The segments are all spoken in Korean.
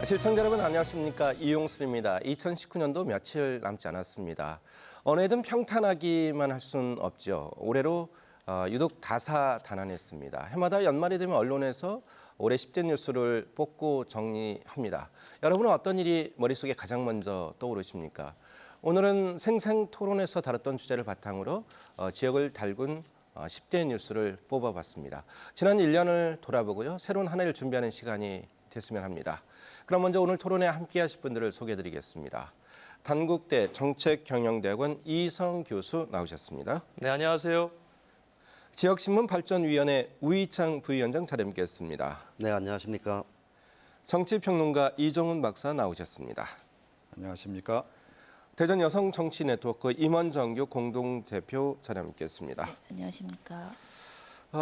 시청자 여러분 안녕하십니까, 이용슬입니다. 2019년도 며칠 남지 않았습니다. 어느 해든 평탄하기만 할 수는 없죠. 올해로 유독 다사다난했습니다. 해마다 연말이 되면 언론에서 올해 10대 뉴스를 뽑고 정리합니다. 여러분은 어떤 일이 머릿속에 가장 먼저 떠오르십니까? 오늘은 생생 토론에서 다뤘던 주제를 바탕으로 지역을 달군 10대 뉴스를 뽑아봤습니다. 지난 1년을 돌아보고요, 새로운 한 해를 준비하는 시간이 됐으면 합니다. 그럼 먼저 오늘 토론에 함께하실 분들을 소개해드리겠습니다. 단국대 정책경영대학원 이성 교수 나오셨습니다. 네, 안녕하세요. 지역신문발전위원회 우이창 부위원장 자리하겠습니다. 네, 안녕하십니까. 정치평론가 이종훈 박사 나오셨습니다. 안녕하십니까. 대전 여성정치네트워크 임원정교 공동대표 자리하겠습니다. 네, 안녕하십니까.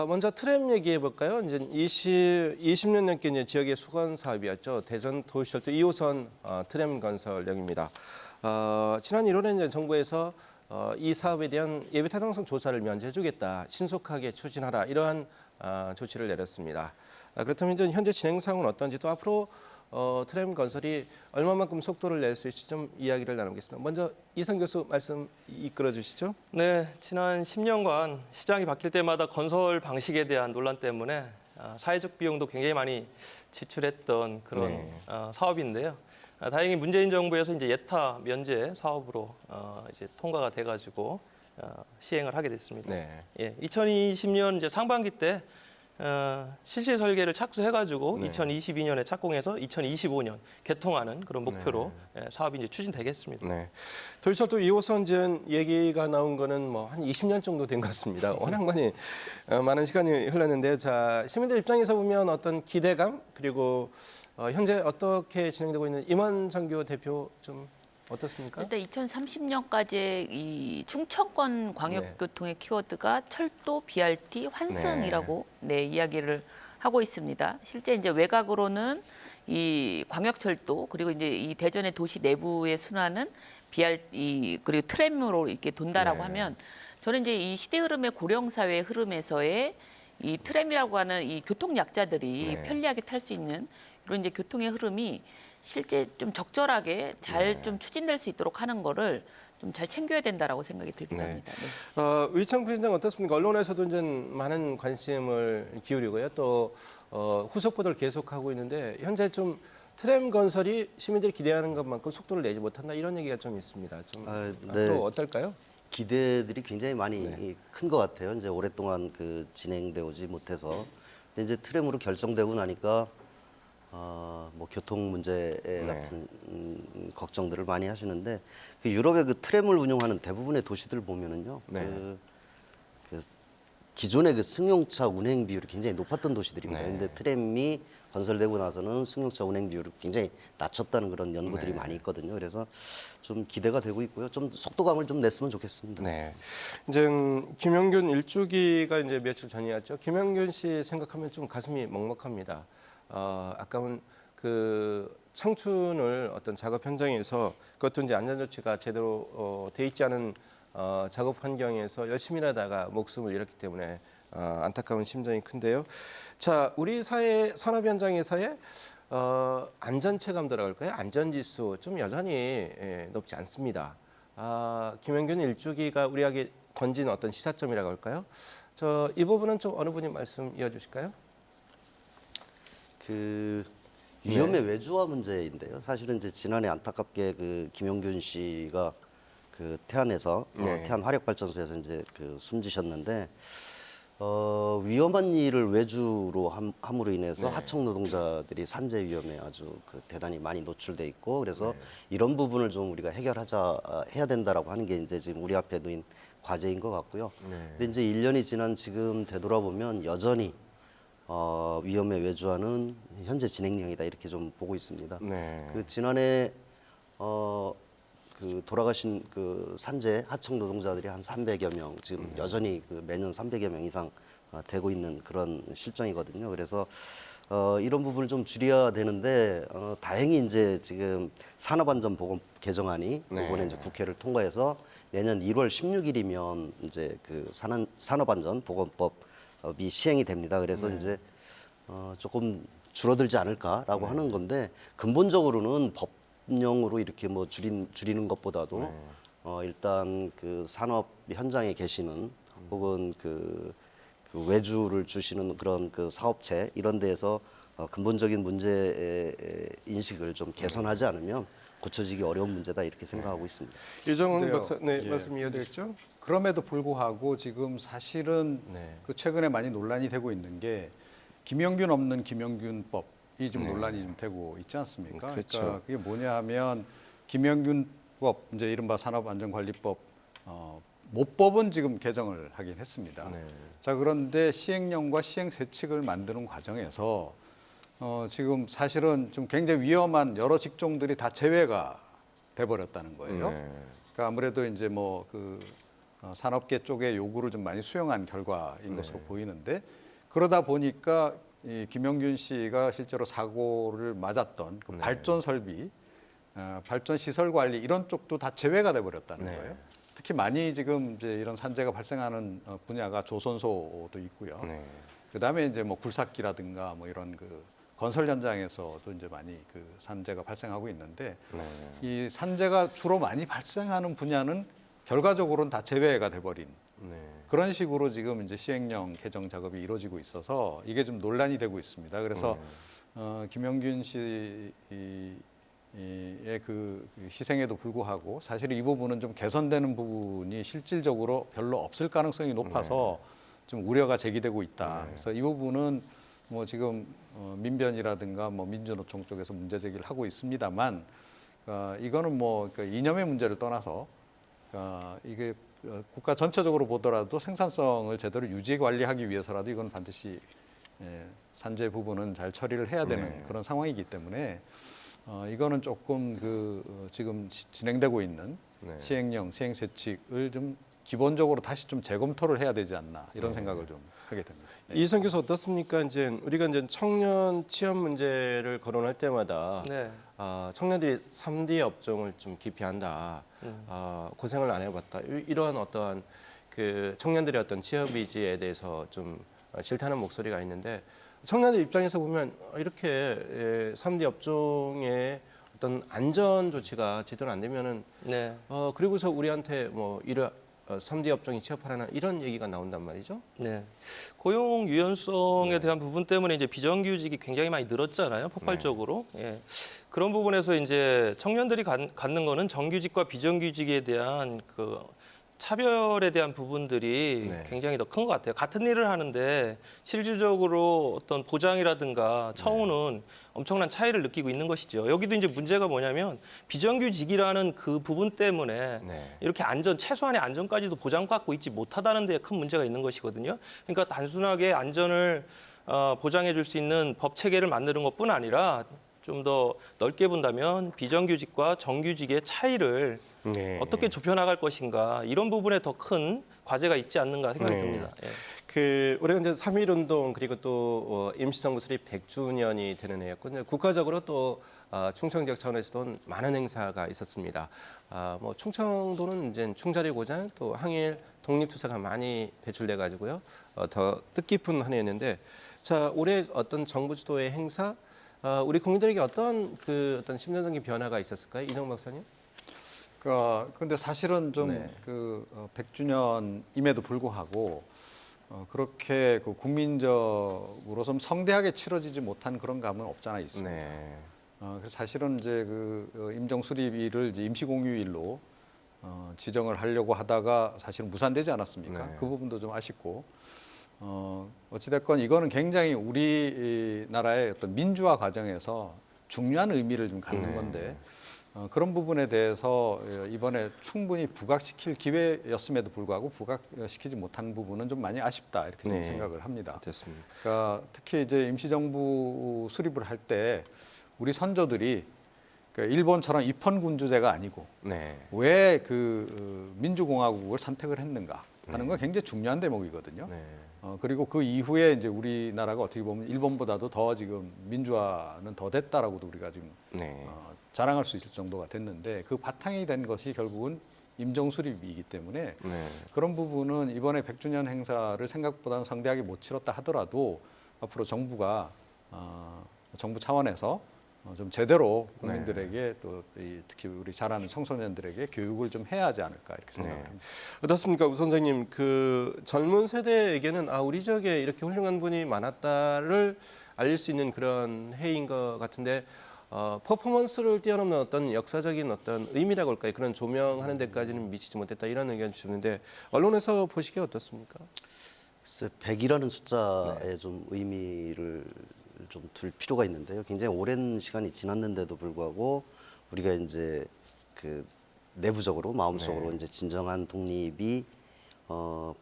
먼저 트램 얘기해 볼까요? 이제 20년 넘게 이제 지역의 수건 사업이었죠. 대전 도시철도 2호선 트램 건설령입니다. 지난 1월에 이제 정부에서 이 사업에 대한 예비 타당성 조사를 면제해주겠다, 신속하게 추진하라, 이러한 조치를 내렸습니다. 그렇다면 이제 현재 진행 상황은 어떤지, 또 앞으로 트램 건설이 얼마만큼 속도를 낼 수 있을지 좀 이야기를 나누겠습니다. 먼저 이성 교수 말씀 이끌어 주시죠. 네, 지난 10년간 시장이 바뀔 때마다 건설 방식에 대한 논란 때문에 사회적 비용도 굉장히 많이 지출했던 그런 사업인데요. 다행히 문재인 정부에서 이제 예타 면제 사업으로 이제 통과가 돼가지고 시행을 하게 됐습니다. 네. 예, 2020년 이제 상반기 때 실시 설계를 착수해가지고 2022년에 착공해서 2025년 개통하는 그런 목표로 사업이 이제 추진되겠습니다. 네. 도시철도 2호선 전 얘기가 나온 거는 뭐 한 20년 정도 된 것 같습니다. 워낙 많은 시간이 흘렀는데요. 자, 시민들 입장에서 보면 어떤 기대감, 그리고 현재 어떻게 진행되고 있는 임원정교 대표 좀 어떻습니까? 일단 2030년까지 이 충청권 광역교통의 키워드가 철도, BRT, 환승이라고 이야기를 하고 있습니다. 실제 이제 외곽으로는 이 광역철도, 그리고 이제 이 대전의 도시 내부의 순환은 BRT 그리고 트램으로 이렇게 돈다라고 하면, 저는 이제 이 시대 흐름의 고령 사회의 흐름에서의 이 트램이라고 하는 이 교통 약자들이 편리하게 탈 수 있는 이런 이제 교통의 흐름이 실제 좀 적절하게 잘 좀 추진될 수 있도록 하는 거를 좀 잘 챙겨야 된다라고 생각이 들긴 합니다. 네. 우이창 부위원장 어떻습니까? 언론에서도 이제 많은 관심을 기울이고요. 또 후속 보도를 계속하고 있는데, 현재 좀 트램 건설이 시민들이 기대하는 것만큼 속도를 내지 못한다, 이런 얘기가 좀 있습니다. 좀 또 어떨까요? 기대들이 굉장히 많이 큰 것 같아요. 이제 오랫동안 그 진행되어 오지 못해서. 근데 이제 트램으로 결정되고 나니까 뭐 교통 문제 같은 걱정들을 많이 하시는데, 그 유럽의 그 트램을 운영하는 대부분의 도시들 보면은요, 그 기존의 그 승용차 운행 비율이 굉장히 높았던 도시들입니다. 그런데 트램이 건설되고 나서는 승용차 운행 비율을 굉장히 낮췄다는 그런 연구들이 많이 있거든요. 그래서 좀 기대가 되고 있고요. 좀 속도감을 좀 냈으면 좋겠습니다. 네. 이제 김영균 일주기가 이제 며칠 전이었죠. 김영균 씨 생각하면 좀 가슴이 먹먹합니다. 아까운 그 청춘을 어떤 작업 현장에서, 그것도 이제 안전조치가 제대로 돼 있지 않은 작업 환경에서 열심히 일하다가 목숨을 잃었기 때문에 안타까운 심정이 큰데요. 자, 우리 사회 산업 현장에서의 안전체감도라고 할까요? 안전지수 좀 여전히 높지 않습니다. 김영균 일주기가 우리에게 던진 어떤 시사점이라고 할까요? 이 부분은 좀 어느 분이 말씀 이어주실까요? 그 위험의 외주화 문제인데요. 사실은 이제 지난해 안타깝게 그 김용균 씨가 그 태안에서 태안 화력발전소에서 이제 그 숨지셨는데, 위험한 일을 외주로 함으로 인해서 하청 노동자들이 산재 위험에 아주 그 대단히 많이 노출돼 있고, 그래서 이런 부분을 좀 우리가 해야 된다라고 하는 게 이제 지금 우리 앞에 놓인 과제인 것 같고요. 근데 이제 1년이 지난 지금 되돌아보면 여전히 위험의 외주화는 현재 진행형이다, 이렇게 좀 보고 있습니다. 그 지난해 그 돌아가신 그 산재 하청 노동자들이 한 300여 명, 지금 여전히 그 매년 300여 명 이상 되고 있는 그런 실정이거든요. 그래서 이런 부분을 좀 줄여야 되는데, 다행히 이제 지금 산업안전보건 개정안이 이번에 이제 국회를 통과해서 내년 1월 16일이면 이제 그 산업안전보건법이 시행이 됩니다. 그래서 이제 조금 줄어들지 않을까라고 하는 건데 근본적으로는 법령으로 이렇게 뭐 줄이는 것보다도 일단 그 산업 현장에 계시는 혹은 그 외주를 주시는 그런 그 사업체 이런 데에서 근본적인 문제 인식을 좀 개선하지 않으면 고쳐지기 어려운 문제다 이렇게 생각하고 있습니다. 이정훈 근데요, 박사, 네, 예. 말씀 이어드시죠. 그럼에도 불구하고 지금 사실은 네. 그 최근에 많이 논란이 되고 있는 게 김영균 없는 김영균법이 좀 논란이 좀 되고 있지 않습니까? 그렇죠. 그러니까 그게 뭐냐 하면 김영균법 이제 이른바 산업안전관리법 모법은 지금 개정을 하긴 했습니다. 네. 자 그런데 시행령과 시행세칙을 만드는 과정에서 지금 사실은 좀 굉장히 위험한 여러 직종들이 다 제외가 돼 버렸다는 거예요. 네. 그러니까 아무래도 이제 뭐 그 산업계 쪽의 요구를 좀 많이 수용한 결과인 것으로 보이는데 그러다 보니까 이 김영균 씨가 실제로 사고를 맞았던 그 발전 설비, 발전 시설 관리 이런 쪽도 다 제외가 돼 버렸다는 네. 거예요. 특히 많이 지금 이제 이런 산재가 발생하는 분야가 조선소도 있고요. 네. 그다음에 이제 뭐 굴삭기라든가 뭐 이런 그 건설 현장에서도 이제 많이 그 산재가 발생하고 있는데 네. 이 산재가 주로 많이 발생하는 분야는 결과적으로는 다 제외가 돼버린 네. 그런 식으로 지금 이제 시행령 개정 작업이 이루어지고 있어서 이게 좀 논란이 되고 있습니다. 그래서 김영균 씨의 그 희생에도 불구하고 사실 이 부분은 좀 개선되는 부분이 실질적으로 별로 없을 가능성이 높아서 좀 우려가 제기되고 있다. 그래서 이 부분은 뭐 지금 민변이라든가 뭐 민주노총 쪽에서 문제 제기를 하고 있습니다만 이거는 뭐 그러니까 이념의 문제를 떠나서 이게 국가 전체적으로 보더라도 생산성을 제대로 유지 관리하기 위해서라도 이건 반드시 산재 부분은 잘 처리를 해야 되는 그런 상황이기 때문에 이거는 조금 지금 진행되고 있는 시행령, 시행세칙을 좀 기본적으로 다시 좀 재검토를 해야 되지 않나 이런 생각을 좀 하게 됩니다. 이성 교수 어떻습니까? 이제 우리가 이제 청년 취업 문제를 거론할 때마다 네. 청년들이 3D 업종을 좀 기피한다. 고생을 안 해봤다. 이러한 어떠한 그 청년들의 어떤 취업 의지에 대해서 좀 싫다는 목소리가 있는데 청년들 입장에서 보면 이렇게 3D 업종의 어떤 안전 조치가 제대로 안 되면은 네. 그리고서 우리한테 뭐 3D 업종이 취업하라는 이런 얘기가 나온단 말이죠. 네. 고용 유연성에 대한 부분 때문에 이제 비정규직이 굉장히 많이 늘었잖아요. 폭발적으로. 예. 그런 부분에서 이제 청년들이 갖는 거는 정규직과 비정규직에 대한 그 차별에 대한 부분들이 네. 굉장히 더 큰 것 같아요. 같은 일을 하는데 실질적으로 어떤 보장이라든가 처우는 엄청난 차이를 느끼고 있는 것이죠. 여기도 이제 문제가 뭐냐면 비정규직이라는 그 부분 때문에 네. 이렇게 최소한의 안전까지도 보장받고 있지 못하다는 데 큰 문제가 있는 것이거든요. 그러니까 단순하게 안전을 보장해 줄 수 있는 법 체계를 만드는 것뿐 아니라 좀 더 넓게 본다면 비정규직과 정규직의 차이를 네. 어떻게 좁혀나갈 것인가 이런 부분에 더 큰 과제가 있지 않는가 생각이 네. 듭니다. 예. 그 올해가 이제 3.1운동 그리고 또 임시정부 수립 100주년이 되는 해였고 이제 국가적으로 또 충청 지역 차원에서도 많은 행사가 있었습니다. 뭐 충청도는 이제 충자리 고장 또 항일 독립투사가 많이 배출돼 가지고요 더 뜻깊은 한 해였는데 자 올해 어떤 정부 주도의 행사 우리 국민들에게 어떤 어떤 심정적인 변화가 있었을까요, 이정 박사님? 근데 사실은 좀 네. 100주년임에도 불구하고 그렇게 그 국민적으로 좀 성대하게 치러지지 못한 그런 감은 없잖아 있습니다. 네. 그래서 사실은 이제 임정수립일을 이제 임시공휴일로 지정을 하려고 하다가 사실은 무산되지 않았습니까? 네. 그 부분도 좀 아쉽고 어찌됐건 이거는 굉장히 우리나라의 어떤 민주화 과정에서 중요한 의미를 좀 갖는 건데 그런 부분에 대해서 이번에 충분히 부각시킬 기회였음에도 불구하고 부각시키지 못한 부분은 좀 많이 아쉽다 이렇게 좀 네. 생각을 합니다. 됐습니다. 그러니까 특히 이제 임시정부 수립을 할 때 우리 선조들이 그러니까 일본처럼 입헌군주제가 아니고 네. 왜 민주공화국을 선택을 했는가 하는 건 굉장히 중요한 대목이거든요. 네. 그리고 그 이후에 이제 우리나라가 어떻게 보면 일본보다도 더 지금 민주화는 더 됐다라고도 우리가 지금 네. 자랑할 수 있을 정도가 됐는데 그 바탕이 된 것이 결국은 임정수립이기 때문에 네. 그런 부분은 이번에 100주년 행사를 생각보다는 성대하게 못 치렀다 하더라도 앞으로 정부가 정부 차원에서 좀 제대로 국민들에게 또 특히 우리 잘 아는 청소년들에게 교육을 좀 해야 하지 않을까 이렇게 생각합니다. 어떻습니까, 우 선생님? 그 젊은 세대에게는 우리 지역에 이렇게 훌륭한 분이 많았다를 알릴 수 있는 그런 해인 것 같은데 퍼포먼스를 뛰어넘는 어떤 역사적인 어떤 의미라고 할까요? 그런 조명하는 데까지는 미치지 못했다 이런 의견 주셨는데 언론에서 보시기에 어떻습니까? 글쎄, 100이라는 숫자에 좀 의미를 좀 둘 필요가 있는데요. 굉장히 오랜 시간이 지났는데도 불구하고 우리가 이제 그 내부적으로 마음속으로 이제 진정한 독립이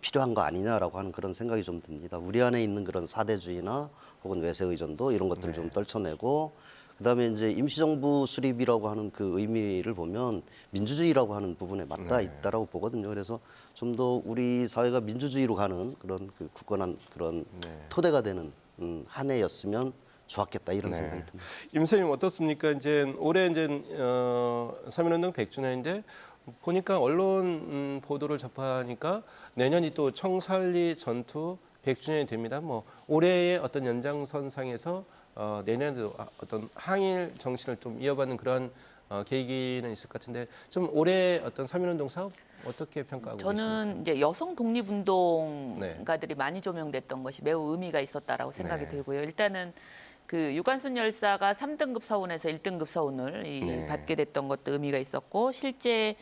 필요한 거 아니냐라고 하는 그런 생각이 좀 듭니다. 우리 안에 있는 그런 사대주의나 혹은 외세 의존도 이런 것들을 좀 떨쳐내고 그다음에 이제 임시정부 수립이라고 하는 그 의미를 보면 민주주의라고 하는 부분에 맞닿아 있다라고 보거든요. 그래서 좀 더 우리 사회가 민주주의로 가는 그런 그 굳건한 그런 토대가 되는 한 해였으면 좋았겠다 이런 생각이 듭니다. 임 선생님 어떻습니까? 이제 올해 이제 3.1운동 100주년인데 보니까 언론 보도를 접하니까 내년이 또 청살리 전투 100주년이 됩니다. 뭐 올해의 어떤 연장선상에서 내년에도 어떤 항일 정신을 좀 이어받는 그런 계기는 있을 것 같은데 좀 올해 어떤 3.1운동 사업 어떻게 평가하고 계십니까? 저는 이제 여성 독립운동가들이 많이 조명됐던 것이 매우 의미가 있었다라고 생각이 들고요. 일단은 그 유관순 열사가 3등급 서원에서 1등급 서원을 받게 됐던 것도 의미가 있었고 실제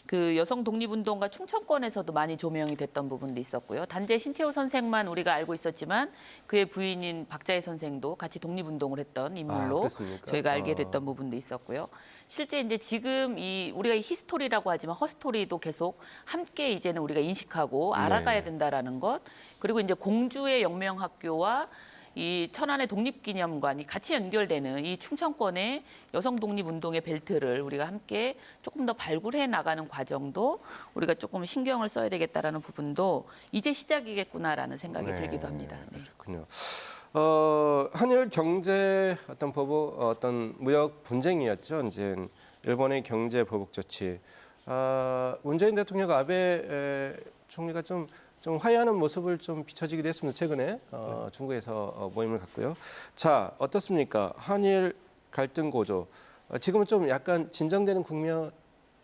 그 여성 독립운동가 충청권에서도 많이 조명이 됐던 부분도 있었고요. 단재 신채호 선생만 우리가 알고 있었지만 그의 부인인 박자혜 선생도 같이 독립운동을 했던 인물로 그렇습니까? 저희가 알게 됐던 부분도 있었고요. 실제 이제 지금 우리가 히스토리라고 하지만 허스토리도 계속 함께 이제는 우리가 인식하고 알아가야 된다라는 것. 그리고 이제 공주의 영명학교와 이 천안의 독립기념관이 같이 연결되는 이 충청권의 여성 독립운동의 벨트를 우리가 함께 조금 더 발굴해 나가는 과정도 우리가 조금 신경을 써야 되겠다라는 부분도 이제 시작이겠구나라는 생각이 들기도 합니다. 네. 그렇군요. 한일 경제 어떤 보복 어떤 무역 분쟁이었죠. 이제 일본의 경제 보복 조치. 문재인 대통령 아베 총리가 좀 화해하는 모습을 좀 비춰지기도 했습니다. 최근에 중국에서 모임을 갖고요. 자, 어떻습니까? 한일 갈등 고조. 지금은 좀 약간 진정되는 국면인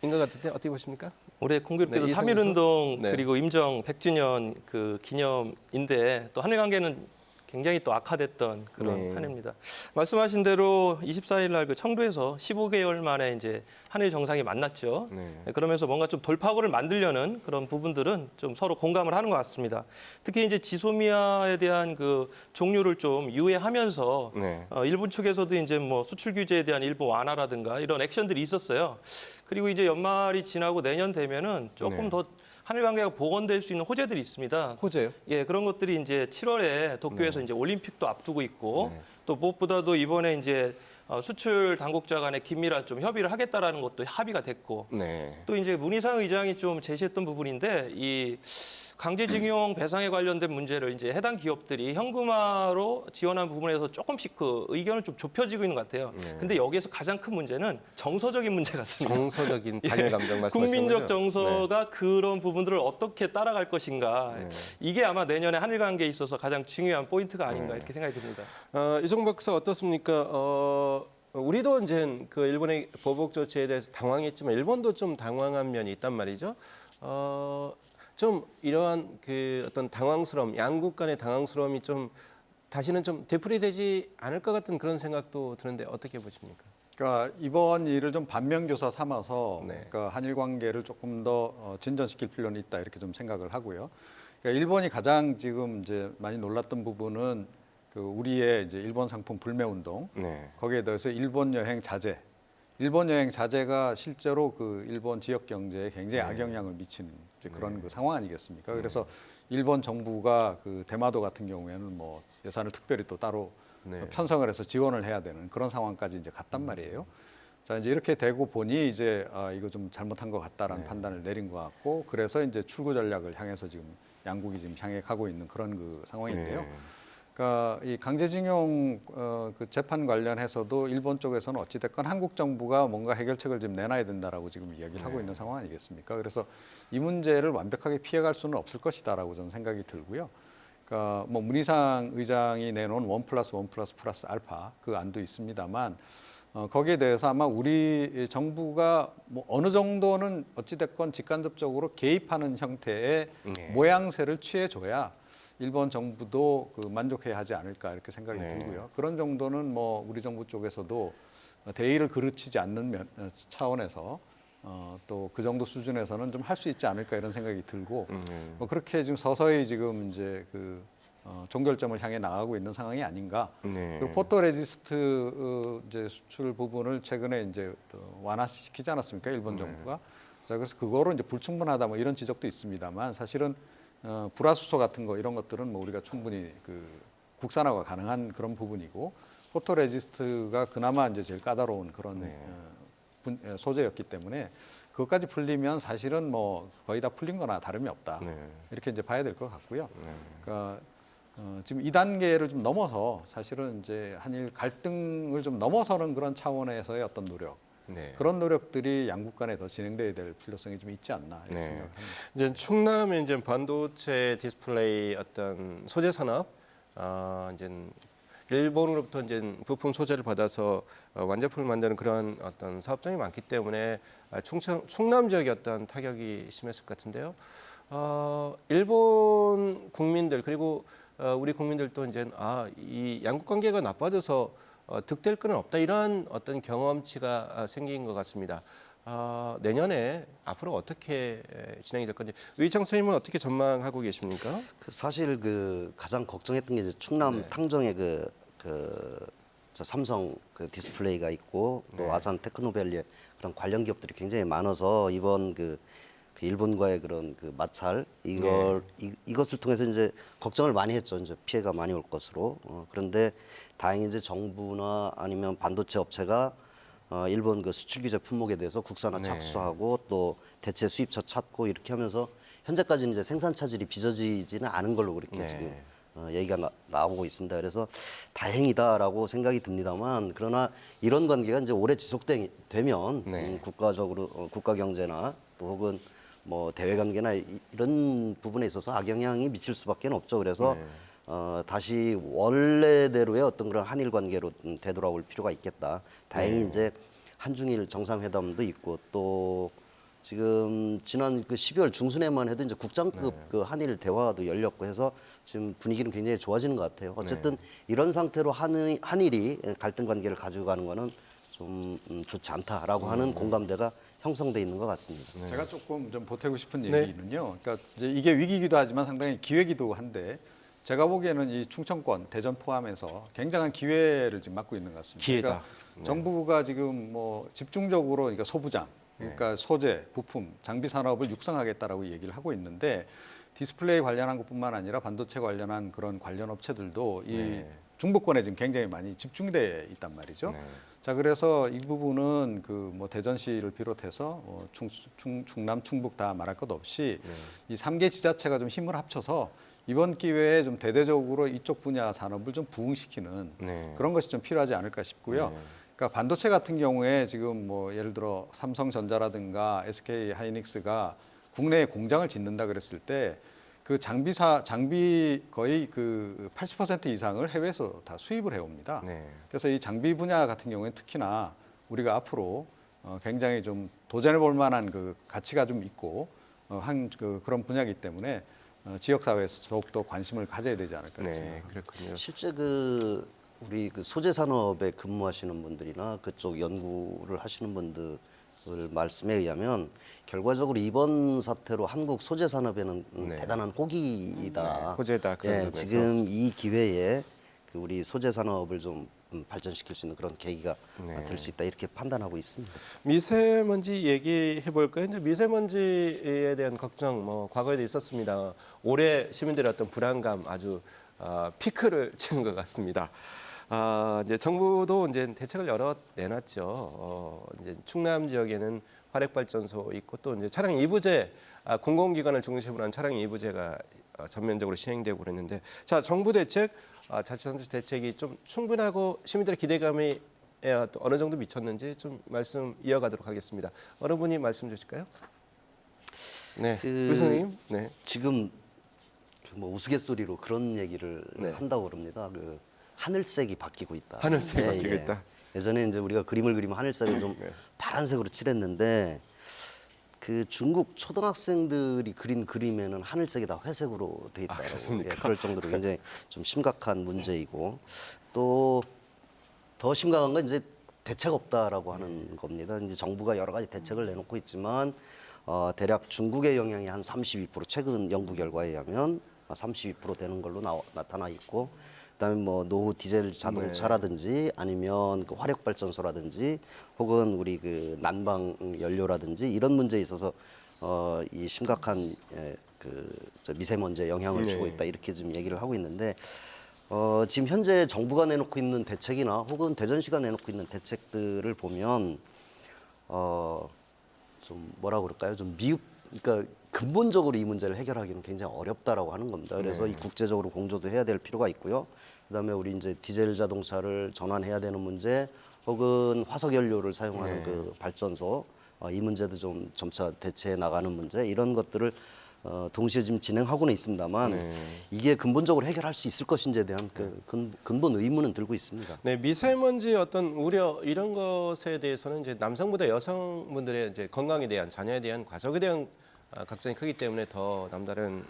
것 같은데 어떻게 보십니까? 올해 공교롭게도 네, 3.1운동 네. 그리고 임정 100주년 그 기념인데 또 한일 관계는 굉장히 또 악화됐던 그런 한 해입니다. 말씀하신 대로 24일 날 그 청도에서 15개월 만에 이제 한일 정상이 만났죠. 그러면서 뭔가 좀 돌파구를 만들려는 그런 부분들은 좀 서로 공감을 하는 것 같습니다. 특히 이제 지소미아에 대한 그 종류를 좀 유예하면서 일본 측에서도 이제 뭐 수출 규제에 대한 일부 완화라든가 이런 액션들이 있었어요. 그리고 이제 연말이 지나고 내년 되면은 조금 더 한일 관계가 복원될 수 있는 호재들이 있습니다. 호재요? 예, 그런 것들이 이제 7월에 도쿄에서 이제 올림픽도 앞두고 있고 또 무엇보다도 이번에 이제 수출 당국자 간의 긴밀한 좀 협의를 하겠다라는 것도 합의가 됐고 또 이제 문희상 의장이 좀 제시했던 부분인데 이 강제징용 배상에 관련된 문제를 이제 해당 기업들이 현금화로 지원한 부분에서 조금씩 그 의견을 좀 좁혀지고 있는 것 같아요. 근데 여기에서 가장 큰 문제는 정서적인 문제 같습니다. 정서적인 반일 감정 말씀하시는 국민적 거죠? 정서가 그런 부분들을 어떻게 따라갈 것인가. 이게 아마 내년에 한일 관계에 있어서 가장 중요한 포인트가 아닌가 이렇게 생각이 듭니다. 이종 박사 어떻습니까? 우리도 이제 그 일본의 보복 조치에 대해서 당황했지만 일본도 좀 당황한 면이 있단 말이죠. 좀 이러한 그 어떤 당황스러움, 양국 간의 당황스러움이 좀 다시는 좀 되풀이되지 않을 것 같은 그런 생각도 드는데 어떻게 보십니까? 그러니까 이번 일을 좀 반면교사 삼아서 그러니까 한일 관계를 조금 더 진전시킬 필요는 있다 이렇게 좀 생각을 하고요. 그러니까 일본이 가장 지금 이제 많이 놀랐던 부분은 그 우리의 이제 일본 상품 불매 운동 거기에 대해서 일본 여행 자제. 일본 여행 자제가 실제로 그 일본 지역 경제에 굉장히 악영향을 미치는 이제 그런 그 상황 아니겠습니까? 그래서 일본 정부가 그 대마도 같은 경우에는 뭐 예산을 특별히 또 따로 편성을 해서 지원을 해야 되는 그런 상황까지 이제 갔단 말이에요. 자, 이제 이렇게 되고 보니 이제 이거 좀 잘못한 것 같다라는 판단을 내린 것 같고 그래서 이제 출구 전략을 향해서 지금 양국이 지금 향해 가고 있는 그런 그 상황인데요. 그러니까 이 강제징용 그 재판 관련해서도 일본 쪽에서는 어찌됐건 한국 정부가 뭔가 해결책을 지금 내놔야 된다라고 지금 이야기를 하고 있는 상황 아니겠습니까? 그래서 이 문제를 완벽하게 피해갈 수는 없을 것이다라고 저는 생각이 들고요. 그러니까 뭐 문희상 의장이 내놓은 1+1++ 알파 그 안도 있습니다만 거기에 대해서 아마 우리 정부가 뭐 어느 정도는 어찌됐건 직간접적으로 개입하는 형태의 네. 모양새를 취해줘야 일본 정부도 그 만족해야 하지 않을까 이렇게 생각이 네. 들고요. 그런 정도는 뭐 우리 정부 쪽에서도 대의를 그르치지 않는 차원에서 또 그 정도 수준에서는 좀 할 수 있지 않을까 이런 생각이 들고 뭐 그렇게 지금 서서히 지금 이제 그 종결점을 향해 나가고 있는 상황이 아닌가. 네. 그리고 포토레지스트 이제 수출 부분을 최근에 이제 완화시키지 않았습니까 일본 정부가. 자 그래서 그거로 이제 불충분하다 뭐 이런 지적도 있습니다만 사실은 불화수소 같은 거 이런 것들은 뭐 우리가 충분히 그 국산화가 가능한 그런 부분이고 포토레지스트가 그나마 이제 제일 까다로운 그런 소재였기 때문에 그것까지 풀리면 사실은 뭐 거의 다 풀린 거나 다름이 없다. 네. 이렇게 이제 봐야 될 것 같고요. 그러니까 지금 2단계를 좀 넘어서 사실은 이제 한일 갈등을 좀 넘어서는 그런 차원에서의 어떤 노력, 네. 그런 노력들이 양국 간에 더 진행돼야 될 필요성이 좀 있지 않나 이렇게 네. 생각합니다. 이제 충남의 이제 반도체 디스플레이 어떤 소재 산업, 이제 일본으로부터 이제 부품 소재를 받아서 완제품을 만드는 그런 어떤 사업장이 많기 때문에 충남 지역의 어떤 타격이 심했을 것 같은데요. 일본 국민들 그리고 우리 국민들도 이제 이 양국 관계가 나빠져서 득될 건 없다 이런 어떤 경험치가 생긴 것 같습니다. 내년에 앞으로 어떻게 진행이 될 건지 의창 선생님은 어떻게 전망하고 계십니까? 그 사실 그 가장 걱정했던 게 이제 충남 네. 탕정에 저 삼성 그 디스플레이가 있고 또 네. 아산 테크노밸리에 그런 관련 기업들이 굉장히 많아서 이번 그 일본과의 그런 그 마찰 이것을 통해서 이제 걱정을 많이 했죠. 이제 피해가 많이 올 것으로. 그런데 다행히 이제 정부나 아니면 반도체 업체가 일본 그 수출 규제 품목에 대해서 국산화 네. 착수하고 또 대체 수입처 찾고 이렇게 하면서 현재까지는 이제 생산 차질이 빚어지지는 않은 걸로 그렇게 네. 지금 얘기가 나오고 있습니다. 그래서 다행이다라고 생각이 듭니다만 그러나 이런 관계가 이제 오래 지속되면 네. 국가적으로 국가 경제나 또 혹은 뭐 대외 관계나 이런 부분에 있어서 악영향이 미칠 수밖에 없죠. 그래서 네. 다시 원래대로의 어떤 그런 한일 관계로 되돌아올 필요가 있겠다. 다행히 네. 이제 한중일 정상회담도 있고 또 지금 지난 그 12월 중순에만 해도 이제 국장급 그 한일 대화도 열렸고 해서 지금 분위기는 굉장히 좋아지는 것 같아요. 어쨌든 이런 상태로 한일이 갈등 관계를 가지고 가는 거는 좀 좋지 않다라고 하는 공감대가 형성돼 있는 것 같습니다. 제가 조금 좀 보태고 싶은 네. 얘기는요. 그러니까 이제 이게 위기이기도 하지만 상당히 기회이기도 한데 제가 보기에는 이 충청권, 대전 포함해서 굉장한 기회를 지금 맞고 있는 것 같습니다. 기회다. 그러니까 네. 정부가 지금 뭐 집중적으로 그러니까 소부장, 그러니까 소재, 부품, 장비 산업을 육성하겠다라고 얘기를 하고 있는데 디스플레이 관련한 것뿐만 아니라 반도체 관련한 그런 관련 업체들도 이 네. 중부권에 지금 굉장히 많이 집중돼 있단 말이죠. 네. 자 그래서 이 부분은 그 뭐 대전시를 비롯해서 충남, 충북 다 말할 것 없이 이 3개 지자체가 좀 힘을 합쳐서 이번 기회에 좀 대대적으로 이쪽 분야 산업을 좀 부흥시키는 네. 그런 것이 좀 필요하지 않을까 싶고요. 네. 그러니까 반도체 같은 경우에 지금 뭐 예를 들어 삼성전자라든가 SK 하이닉스가 국내에 공장을 짓는다 그랬을 때 그 장비 거의 그 80% 이상을 해외에서 다 수입을 해옵니다. 네. 그래서 이 장비 분야 같은 경우에 특히나 우리가 앞으로 굉장히 좀 도전해 볼 만한 그 가치가 좀 있고 그런 분야이기 때문에 지역 사회에서 더욱더 관심을 가져야 되지 않을까 네. 생각합니다. 그렇군요. 실제 우리 그 소재 산업에 근무하시는 분들이나 그쪽 연구를 하시는 분들 말씀에 의하면 결과적으로 이번 사태로 한국 소재 산업에는 네. 대단한 호기이다. 네, 호재다, 그런 점에서. 지금 이 기회에 그 우리 소재 산업을 좀 발전시킬 수 있는 그런 계기가 네. 될 수 있다 이렇게 판단하고 있습니다. 미세먼지 얘기해 볼까요? 이제 미세먼지에 대한 걱정 뭐 과거에도 있었습니다. 올해 시민들의 어떤 불안감 아주 피크를 치는 것 같습니다. 이제 정부도 이제 대책을 여러 내놨죠. 이제 충남 지역에는 화력발전소 있고 또 이제 차량 이부제 공공기관을 중심으로 한 차량 이부제가 전면적으로 시행되고 그랬는데 자 정부 대책 자치단체 대책이 좀 충분하고 시민들의 기대감이 어느 정도 미쳤는지 좀 말씀 이어가도록 하겠습니다. 어느 분이 말씀 주실까요? 네, 그- 우 선생님. 네, 지금 뭐 우스갯소리로 그런 얘기를 네. 한다고 그럽니다. 그 하늘색이 바뀌고 있다. 하늘색이 바뀌고 있다. 예전에 이제 우리가 그림을 그리면 하늘색을 좀 파란색으로 칠했는데 그 중국 초등학생들이 그린 그림에는 하늘색이 다 회색으로 돼 있다고 그럴 정도로 굉장히 좀 심각한 문제이고 또 더 심각한 건 이제 대책 없다라고 하는 겁니다. 이제 정부가 여러 가지 대책을 내놓고 있지만 대략 중국의 영향이 한 32% 최근 연구 결과에 의하면 32% 되는 걸로 나타나 있고 그다음에 뭐 노후 디젤 자동차라든지 아니면 그 화력 발전소라든지 혹은 우리 그 난방 연료라든지 이런 문제에 있어서 이 심각한 저 미세먼지에 영향을 주고 있다 이렇게 지금 얘기를 하고 있는데 지금 현재 정부가 내놓고 있는 대책이나 혹은 대전시가 내놓고 있는 대책들을 보면 좀 뭐라 그럴까요? 좀 그러니까 근본적으로 이 문제를 해결하기는 굉장히 어렵다라고 하는 겁니다. 그래서 이 국제적으로 공조도 해야 될 필요가 있고요. 그다음에 우리 이제 디젤 자동차를 전환해야 되는 문제, 혹은 화석 연료를 사용하는 그 발전소 이 문제도 좀 점차 대체해 나가는 문제 이런 것들을 동시에 지금 진행하고는 있습니다만 이게 근본적으로 해결할 수 있을 것인지에 대한 그 근본 의문은 들고 있습니다. 네, 미세먼지 어떤 우려 이런 것에 대해서는 이제 남성보다 여성분들의 이제 건강에 대한 자녀에 대한 가족에 대한 걱정이 크기 때문에 더 남다른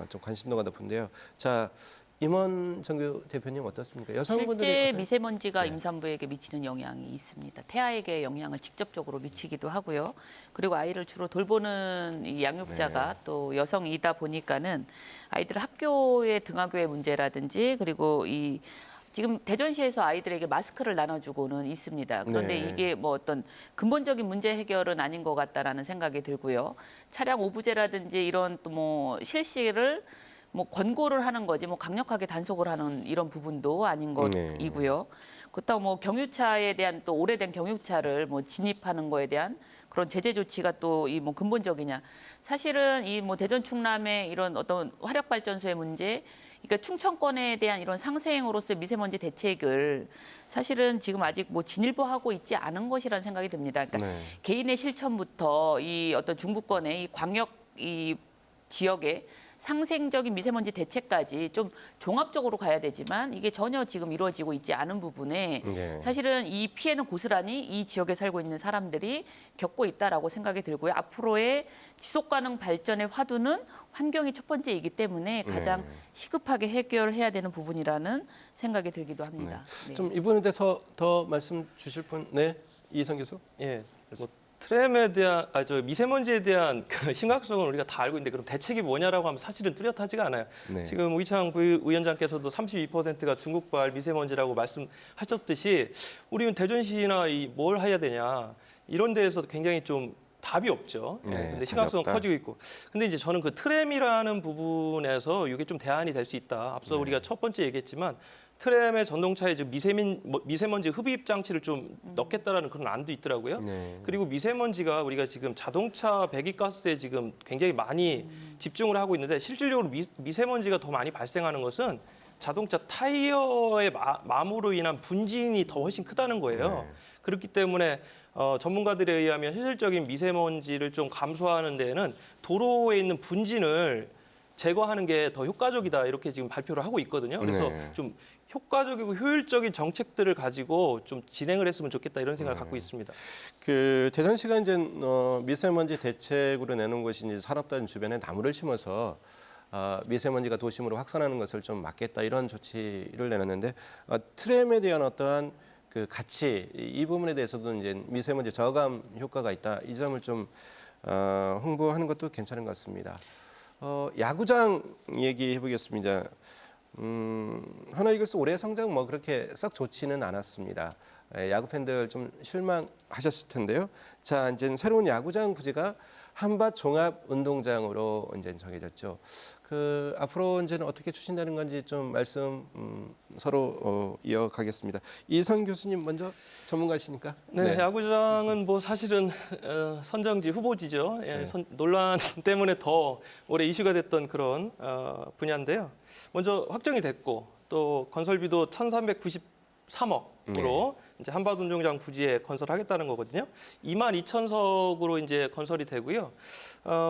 좀 관심도가 높은데요. 자, 임원 정교 대표님 어떻습니까? 여성분들이 실제 어떤- 미세먼지가 임산부에게 미치는 영향이 있습니다. 태아에게 영향을 직접적으로 미치기도 하고요. 그리고 아이를 주로 돌보는 이 양육자가 또 여성이다 보니까는 아이들 학교의 등하교의 문제라든지 그리고 이 지금 대전시에서 아이들에게 마스크를 나눠주고는 있습니다. 그런데 네. 이게 뭐 어떤 근본적인 문제 해결은 아닌 것 같다라는 생각이 들고요. 차량 오부제라든지 이런 또 뭐 실시를 뭐 권고를 하는 거지 뭐 강력하게 단속을 하는 이런 부분도 아닌 것이고요. 그렇다고 뭐 경유차에 대한 또 오래된 경유차를 뭐 진입하는 거에 대한 그런 제재 조치가 또 이 뭐 근본적이냐. 사실은 이 뭐 대전 충남의 이런 어떤 화력 발전소의 문제, 그러니까 충청권에 대한 이런 상생으로서의 미세먼지 대책을 사실은 지금 아직 뭐 진일보하고 있지 않은 것이라는 생각이 듭니다. 그러니까 개인의 실천부터 이 어떤 중부권의 이 광역 이 지역의 상생적인 미세먼지 대책까지 좀 종합적으로 가야 되지만 이게 전혀 지금 이루어지고 있지 않은 부분에 사실은 이 피해는 고스란히 이 지역에 살고 있는 사람들이 겪고 있다라고 생각이 들고요. 앞으로의 지속 가능 발전의 화두는 환경이 첫 번째이기 때문에 가장 시급하게 해결해야 되는 부분이라는 생각이 들기도 합니다. 네. 좀 이 부분에 대해서 더 말씀 주실 분, 네, 이성 교수. 예. 뭐 트램에 대한 저 미세먼지에 대한 그 심각성을 우리가 다 알고 있는데 그럼 대책이 뭐냐라고 하면 사실은 뚜렷하지가 않아요. 네. 지금 우이창 부위원장께서도 32%가 중국발 미세먼지라고 말씀하셨듯이 우리는 대전시나 뭘 해야 되냐 이런 데에서 굉장히 좀 답이 없죠. 네, 근데 답이 심각성은 없다. 커지고 있고. 근데 이제 저는 그 트램이라는 부분에서 이게 좀 대안이 될 수 있다. 앞서 우리가 첫 번째 얘기했지만 트램의 전동차에 이제 미세먼지 흡입 장치를 좀 넣겠다라는 그런 안도 있더라고요. 그리고 미세먼지가 우리가 지금 자동차 배기가스에 지금 굉장히 많이 집중을 하고 있는데 실질적으로 미세먼지가 더 많이 발생하는 것은 자동차 타이어의 마모로 인한 분진이 더 훨씬 크다는 거예요. 그렇기 때문에 전문가들에 의하면 실질적인 미세먼지를 좀 감소하는 데에는 도로에 있는 분진을 제거하는 게 더 효과적이다 이렇게 지금 발표를 하고 있거든요. 그래서 좀 효과적이고 효율적인 정책들을 가지고 좀 진행을 했으면 좋겠다 이런 생각을 갖고 있습니다. 그 대전시가 이제 미세먼지 대책으로 내놓은 것이 이제 산업단 주변에 나무를 심어서 미세먼지가 도심으로 확산하는 것을 좀 막겠다 이런 조치를 내놨는데 트램에 대한 어떠한 그 가치 이 부분에 대해서도 이제 미세먼지 저감 효과가 있다 이 점을 좀 홍보하는 것도 괜찮은 것 같습니다. 야구장 얘기해 보겠습니다. 하나이글스 올해 성적 뭐 그렇게 썩 좋지는 않았습니다. 야구 팬들 좀 실망하셨을 텐데요. 자, 이제 새로운 야구장 부지가 한밭 종합 운동장으로 이제 정해졌죠. 그 앞으로 이제는 어떻게 추진되는 건지 좀 말씀 서로 이어가겠습니다. 이선 교수님 먼저 전문가시니까. 네, 야구장은 뭐 사실은 선정지 후보지죠. 예, 논란 때문에 더 올해 이슈가 됐던 그런 분야인데요. 먼저 확정이 됐고 또 건설비도 1,393억으로 이제 한밭운동장 부지에 건설하겠다는 거거든요. 22,000석으로 이제 건설이 되고요.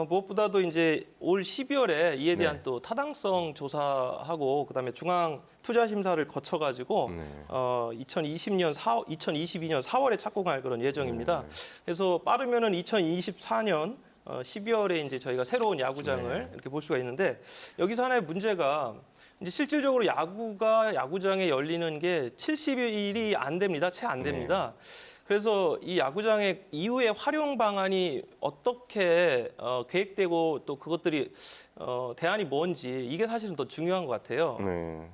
무엇보다도 이제 올 12월에 이에 대한 네. 또 타당성 조사하고 그다음에 중앙 투자 심사를 거쳐가지고 2022년 4월에 착공할 그런 예정입니다. 그래서 빠르면은 2024년 12월에 이제 저희가 새로운 야구장을 이렇게 볼 수가 있는데 여기서 하나의 문제가 이제 실질적으로 야구장에 열리는 게 70일이 안 됩니다. 채 안 됩니다. 그래서 이 야구장의 이후의 활용 방안이 어떻게 계획되고 또 그것들이 대안이 뭔지 이게 사실은 더 중요한 것 같아요. 네.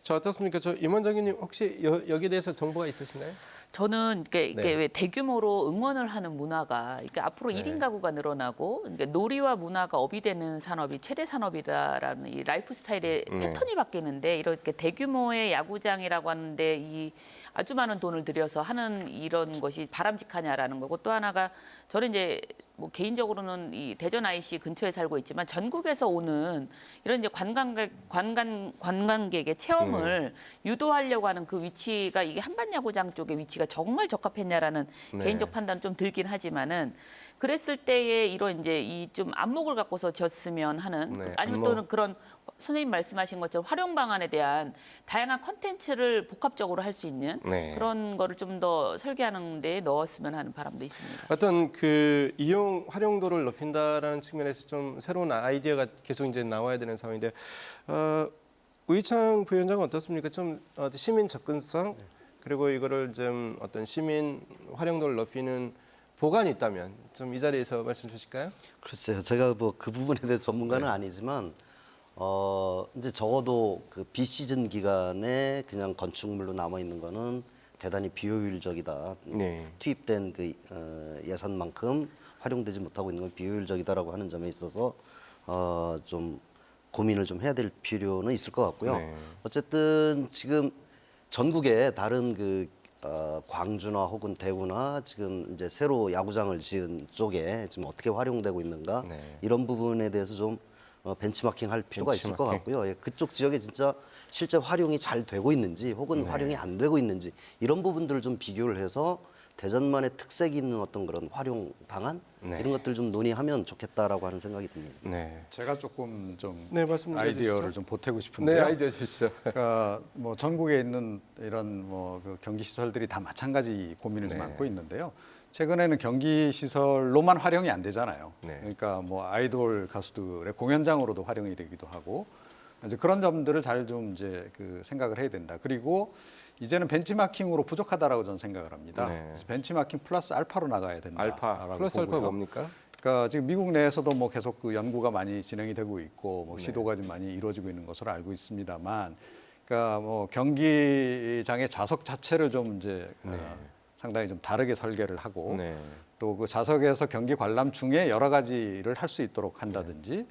자, 어떻습니까? 저 임원장님 혹시 여기에 대해서 정보가 있으시나요? 저는 이게 네. 왜 대규모로 응원을 하는 문화가 이게 앞으로 네. 1인 가구가 늘어나고 그러니까 놀이와 문화가 업이 되는 산업이 최대 산업이다라는 이 라이프 스타일의 패턴이 바뀌는데 이렇게 대규모의 야구장이라고 하는데 이 아주 많은 돈을 들여서 하는 이런 것이 바람직하냐라는 거고 또 하나가 저는 이제 뭐 개인적으로는 이 대전 IC 근처에 살고 있지만 전국에서 오는 이런 이제 관광객의 체험을 유도하려고 하는 그 위치가 이게 한밭야구장 쪽의 위치가 정말 적합했냐라는 네. 개인적 판단 좀 들긴 하지만은 그랬을 때에 이런 이제 이 좀 안목을 갖고서 졌으면 하는 네, 아니면 안목. 또는 그런 선생님 말씀하신 것처럼 활용 방안에 대한 다양한 콘텐츠를 복합적으로 할 수 있는 네. 그런 거를 좀 더 설계하는 데 넣었으면 하는 바람도 있습니다. 어떤 그 이용 활용도를 높인다라는 측면에서 좀 새로운 아이디어가 계속 이제 나와야 되는 상황인데 우이창 부위원장은 어떻습니까? 좀 시민 접근성 그리고 이거를 좀 어떤 시민 활용도를 높이는 보관이 있다면 좀 이 자리에서 말씀 주실까요? 글쎄요, 제가 뭐 그 부분에 대해서 전문가는 아니지만 이제 적어도 그 비시즌 기간에 그냥 건축물로 남아 있는 거는 대단히 비효율적이다. 네. 투입된 그 예산만큼 활용되지 못하고 있는 건 비효율적이다라고 하는 점에 있어서 좀 고민을 좀 해야 될 필요는 있을 것 같고요. 네. 어쨌든 지금 전국에 다른 그 광주나 혹은 대구나 지금 이제 새로 야구장을 지은 쪽에 지금 어떻게 활용되고 있는가 네. 이런 부분에 대해서 좀 벤치마킹 할 필요가 있을 것 벤치마킹. 같고요. 예, 그쪽 지역에 진짜 실제 활용이 잘 되고 있는지 혹은 활용이 안 되고 있는지 이런 부분들을 좀 비교를 해서 대전만의 특색이 있는 어떤 그런 활용 방안 네. 이런 것들 좀 논의하면 좋겠다라고 하는 생각이 듭니다. 네. 제가 조금 좀 네, 말씀 아이디어를 주시죠. 좀 보태고 네, 싶은데요. 아이디어 주시죠. 그러니까 뭐 전국에 있는 이런 뭐 그 경기 시설들이 다 마찬가지 고민을 좀 네. 안고 있는데요. 최근에는 경기 시설로만 활용이 안 되잖아요. 네. 그러니까 뭐 아이돌 가수들의 공연장으로도 활용이 되기도 하고 이제 그런 점들을 잘 좀 이제 그 생각을 해야 된다. 그리고 이제는 벤치마킹으로 부족하다라고 저는 생각을 합니다. 네. 그래서 benchmarking 플러스 알파로 나가야 된다. 알파 플러스 알파 뭡니까? 그러니까 지금 미국 내에서도 뭐 계속 그 연구가 많이 진행이 되고 있고 뭐 네. 시도가 좀 많이 이루어지고 있는 것으로 알고 있습니다만, 그러니까 뭐 경기장의 좌석 자체를 좀 이제 상당히 좀 다르게 설계를 하고 네. 또 그 좌석에서 경기 관람 중에 여러 가지를 할 수 있도록 한다든지,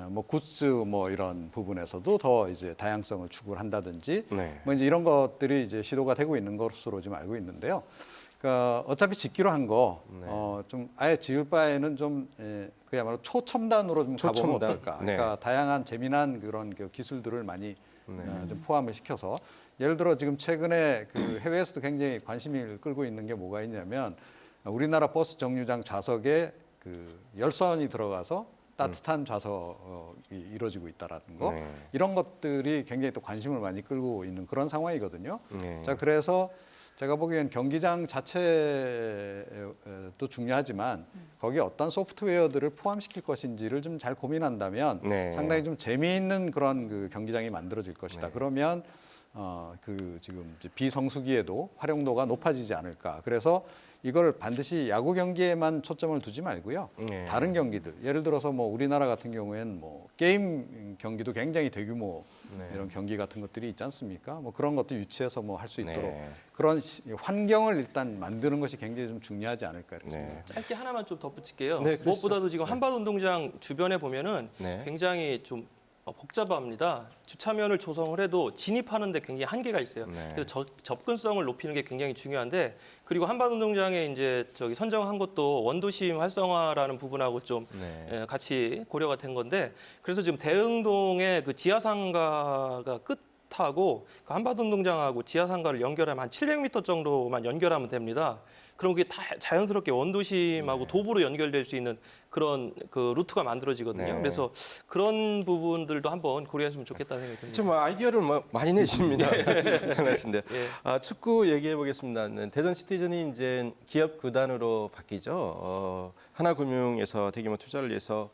뭐 굿즈 뭐 이런 부분에서도 더 이제 다양성을 추구를 한다든지, 네. 뭐 이제 이런 것들이 이제 시도가 되고 있는 것으로 지금 알고 있는데요. 그러니까 어차피 짓기로 한 거, 좀 아예 지을 바에는 좀 그야말로 초첨단으로 좀 가보면 초첨단. 어떨까. 네. 그러니까 다양한 재미난 그런 그 기술들을 많이 좀 포함을 시켜서 예를 들어 지금 최근에 그 해외에서도 굉장히 관심을 끌고 있는 게 뭐가 있냐면 우리나라 버스 정류장 좌석에 그 열선이 들어가서 따뜻한 좌석이 이루어지고 있다라는 거, 네. 이런 것들이 굉장히 또 관심을 많이 끌고 있는 그런 상황이거든요. 네. 자, 그래서 제가 보기엔 경기장 자체도 중요하지만 거기에 어떤 소프트웨어들을 포함시킬 것인지를 좀 잘 고민한다면 네. 상당히 좀 재미있는 그런 그 경기장이 만들어질 것이다. 네. 그러면 그 지금 이제 비성수기에도 활용도가 높아지지 않을까. 그래서 이걸 반드시 야구 경기에만 초점을 두지 말고요. 네. 다른 경기들, 예를 들어서 뭐 우리나라 같은 경우에는 뭐 게임 경기도 굉장히 대규모 네. 이런 경기 같은 것들이 있지 않습니까? 뭐 그런 것도 유치해서 뭐 할 수 있도록 네. 그런 환경을 일단 만드는 것이 굉장히 좀 중요하지 않을까 이렇게 네. 생각합니다. 짧게 하나만 좀 덧붙일게요. 네, 그러시죠. 무엇보다도 지금 한밭운동장 주변에 보면은 네. 굉장히 좀 복잡합니다. 주차면을 조성을 해도 진입하는 데 굉장히 한계가 있어요. 네. 그래서 접근성을 높이는 게 굉장히 중요한데, 그리고 한밭운동장에 이제 저기 선정한 것도 원도심 활성화라는 부분하고 좀 네. 같이 고려가 된 건데, 그래서 지금 대흥동의 그 지하상가가 루트하고 그 한밭운동장하고 지하상가를 연결하면 한 700m 정도만 연결하면 됩니다. 그럼 그게 다 자연스럽게 원도심하고 도보로 연결될 수 있는 그런 그 루트가 만들어지거든요. 네. 그래서 그런 부분들도 한번 고려했으면 좋겠다는 생각이 듭니다. 지금 뭐 아이디어를 뭐 많이 내십니다. 하나신데 예. 축구 얘기해 보겠습니다. 대전 시티즌이 이제 기업 구단으로 바뀌죠. 하나금융에서 대규모 투자를 해서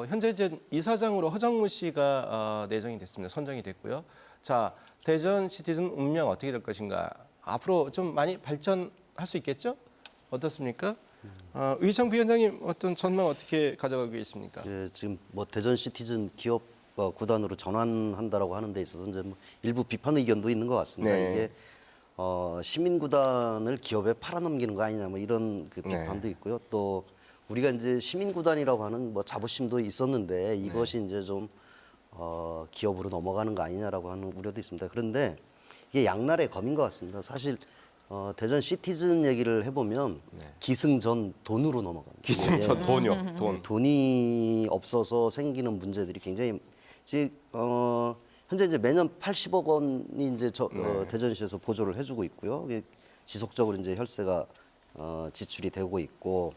현재 이제 이사장으로 허정무 씨가 내정이 됐습니다. 선정이 됐고요. 자, 대전 시티즌 운명 어떻게 될 것인가? 앞으로 좀 많이 발전할 수 있겠죠? 어떻습니까? 의창 부위원장님 어떤 전망 어떻게 가져가고 계십니까? 예, 지금 뭐 대전 시티즌 기업 구단으로 전환한다라고 하는 데 있어서 이제 뭐 일부 비판 의견도 있는 것 같습니다. 네. 이게 시민 구단을 기업에 팔아넘기는 거 아니냐 뭐 이런 그 네. 비판도 있고요. 또 우리가 이제 시민 구단이라고 하는 뭐 자부심도 있었는데 이것이 이제 좀 기업으로 넘어가는 거 아니냐라고 하는 우려도 있습니다. 그런데 이게 양날의 검인 것 같습니다. 사실 대전 시티즌 얘기를 해보면 기승전 돈으로 넘어갑니다. 기승전 예. 돈이요. 돈. 돈이 없어서 생기는 문제들이 굉장히 현재 이제 매년 80억 원이 이제 대전시에서 보조를 해주고 있고요. 이게 지속적으로 이제 혈세가 지출이 되고 있고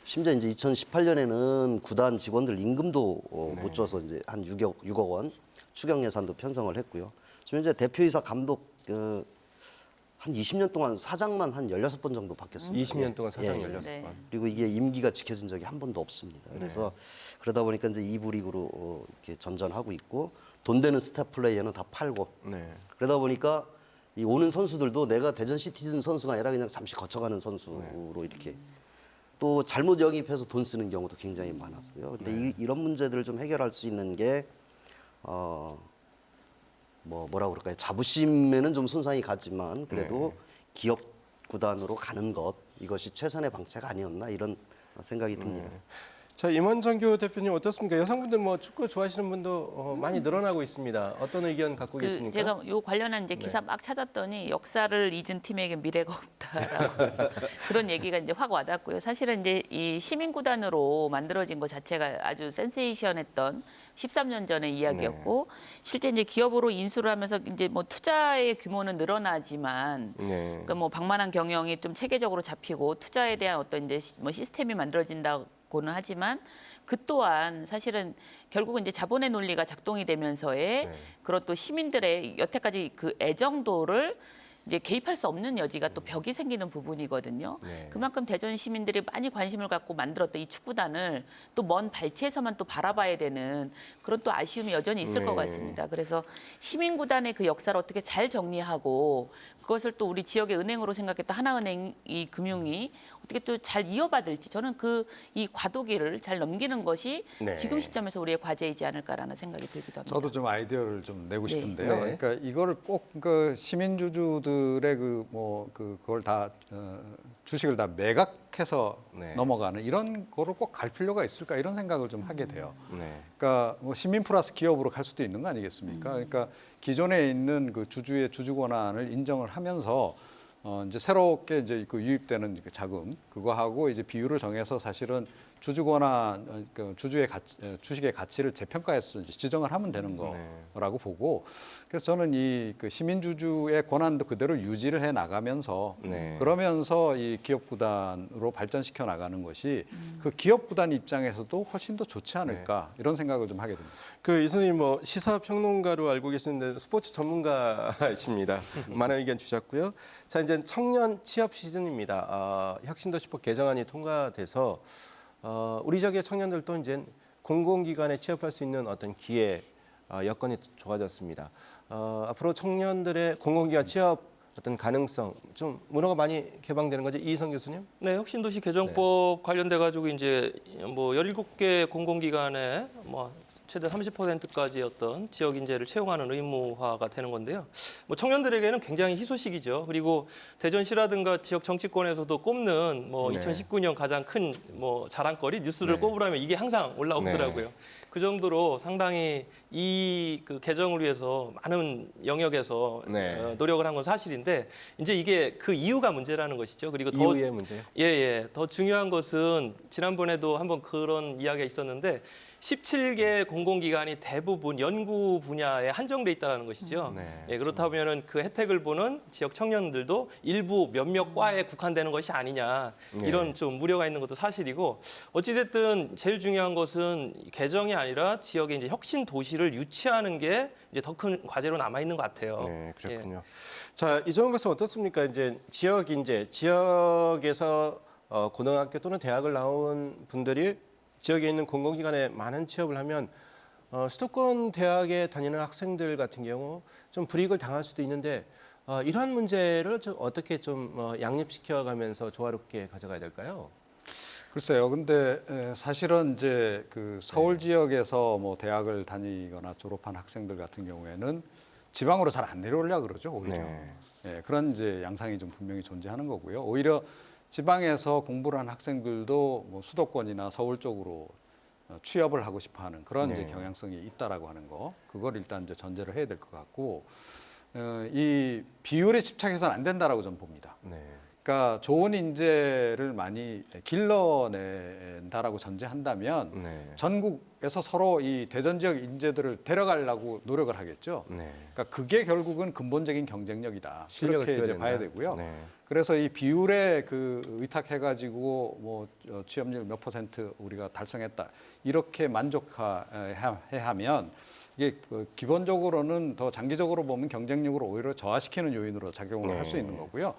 심지어 이제 2018년에는 구단 직원들 임금도 못 줘서 이제 한 6억 원 추경 예산도 편성을 했고요. 지금 이제 대표이사 감독 한 20년 동안 사장만 한 16번 정도 바뀌었습니다. 20년 동안 사장 예. 16번. 네. 그리고 이게 임기가 지켜진 적이 한 번도 없습니다. 그래서 그러다 보니까 이제 2부 리그로 이렇게 전전하고 있고 돈 되는 스타 플레이어는 다 팔고 네. 그러다 보니까 이 오는 선수들도 내가 대전 시티즌 선수가 아니라 그냥 잠시 거쳐가는 선수로 이렇게 또 잘못 영입해서 돈 쓰는 경우도 굉장히 많았고요. 근데 이런 문제들을 좀 해결할 수 있는 게 뭐라고 그럴까요? 자부심에는 좀 손상이 갔지만 그래도 기업 구단으로 가는 것 이것이 최선의 방책 아니었나 이런 생각이 듭니다. 자, 임원정교 대표님 어떻습니까? 여성분들 뭐 축구 좋아하시는 분도 많이 늘어나고 있습니다. 어떤 의견 갖고 계십니까? 제가 요 관련한 이제 기사 막 찾았더니 역사를 잊은 팀에게 미래가 없다라고 그런 얘기가 이제 확 와닿고요. 사실은 이제 이 시민구단으로 만들어진 것 자체가 아주 센세이션했던 13년 전의 이야기였고 실제 이제 기업으로 인수를 하면서 이제 뭐 투자의 규모는 늘어나지만 네. 그러니까 뭐 방만한 경영이 좀 체계적으로 잡히고 투자에 대한 어떤 이제 뭐 시스템이 만들어진다고는 하지만 그 또한 사실은 결국은 이제 자본의 논리가 작동이 되면서의 그런 또 시민들의 여태까지 그 애정도를 이제 개입할 수 없는 여지가 또 벽이 생기는 부분이거든요. 네. 그만큼 대전 시민들이 많이 관심을 갖고 만들었던 이 축구단을 또 먼 발치에서만 또 바라봐야 되는 그런 또 아쉬움이 여전히 있을 것 같습니다. 그래서 시민구단의 그 역사를 어떻게 잘 정리하고 그것을 또 우리 지역의 은행으로 생각했던 하나은행 이 금융이 어떻게 또 잘 이어받을지 저는 이 과도기를 잘 넘기는 것이 네. 지금 시점에서 우리의 과제이지 않을까라는 생각이 들기도 합니다. 저도 좀 아이디어를 좀 내고 네. 싶은데요. 네. 그러니까 이거를 꼭 그 시민주주들의 그걸 다 주식을 다 매각해서 네. 넘어가는 이런 거를 꼭 갈 필요가 있을까 이런 생각을 좀 하게 돼요. 네. 그러니까 뭐 시민 플러스 기업으로 갈 수도 있는 거 아니겠습니까? 그러니까 기존에 있는 그 주주의 주주 권한을 인정을 하면서 이제 새롭게 이제 그 유입되는 그 자금 그거하고 이제 비율을 정해서 사실은 주주 권한 그 주주의 가치, 주식의 가치를 재평가해서 이제 지정을 하면 되는 거라고 보고 그래서 저는 이 그 시민 주주의 권한도 그대로 유지를 해 나가면서 네. 그러면서 이 기업 구단으로 발전시켜 나가는 것이 그 기업 구단 입장에서도 훨씬 더 좋지 않을까 이런 생각을 좀 하게 됩니다. 그 이 선생님 뭐 시사 평론가로 알고 계시는데 스포츠 전문가이십니다. 많은 의견 주셨고요. 자, 이제 청년 취업 시즌입니다. 혁신도시법 개정안이 통과돼서 우리 지역의 청년들도 이제 공공기관에 취업할 수 있는 어떤 기회 여건이 좋아졌습니다. 앞으로 청년들의 공공기관 취업 어떤 가능성 좀 문호가 많이 개방되는 거죠, 이희성 교수님? 네, 혁신도시 개정법 관련돼 가지고 이제 뭐 17개 공공기관에 뭐 최대 30%까지 어떤 지역 인재를 채용하는 의무화가 되는 건데요. 뭐 청년들에게는 굉장히 희소식이죠. 그리고 대전시라든가 지역 정치권에서도 꼽는 뭐 네. 2019년 가장 큰 뭐 자랑거리 뉴스를 네. 꼽으라면 이게 항상 올라오더라고요. 그 정도로 상당히 이 그 개정을 위해서 많은 영역에서 네. 노력을 한 건 사실인데 이제 이게 그 이유가 문제라는 것이죠. 그리고 더 이후의 문제요? 예. 더 중요한 것은 지난번에도 한번 그런 이야기가 있었는데 17개 공공기관이 대부분 연구 분야에 한정돼 있다는 것이죠. 네, 예, 그렇다면 그 혜택을 보는 지역 청년들도 일부 몇몇 과에 국한되는 것이 아니냐 이런 좀 우려가 있는 것도 사실이고 어찌됐든 제일 중요한 것은 개정이 아니라 지역의 이제 혁신 도시를 유치하는 게 이제 더 큰 과제로 남아 있는 것 같아요. 네, 그렇군요. 자, 이정훈 교수 어떻습니까? 이제 지역에서 고등학교 또는 대학을 나온 분들이 지역에 있는 공공기관에 많은 취업을 하면 수도권 대학에 다니는 학생들 같은 경우 좀 불이익을 당할 수도 있는데 이러한 문제를 좀 어떻게 좀 양립시켜가면서 조화롭게 가져가야 될까요? 글쎄요. 근데 사실은 이제 그 서울 지역에서 뭐 대학을 다니거나 졸업한 학생들 같은 경우에는 지방으로 잘 안 내려오려고 그러죠, 오히려. 네. 예, 그런 이제 양상이 좀 분명히 존재하는 거고요. 오히려 지방에서 공부를 한 학생들도 뭐 수도권이나 서울 쪽으로 취업을 하고 싶어 하는 그런 이제 경향성이 있다라고 하는 거. 그걸 일단 이제 전제를 해야 될 것 같고, 이 비율에 집착해서는 안 된다라고 저는 봅니다. 네. 그러니까 좋은 인재를 많이 길러낸다라고 전제한다면 네. 전국에서 서로 이 대전 지역 인재들을 데려가려고 노력을 하겠죠. 네. 그러니까 그게 결국은 근본적인 경쟁력이다. 실력을 그렇게 이제 키워야 봐야 된다. 되고요. 네. 그래서 이 비율에 그 의탁해가지고 뭐 취업률 몇 % 우리가 달성했다 이렇게 만족해하면 이게 기본적으로는 더 장기적으로 보면 경쟁력을 오히려 저하시키는 요인으로 작용을 할 수 있는 거고요.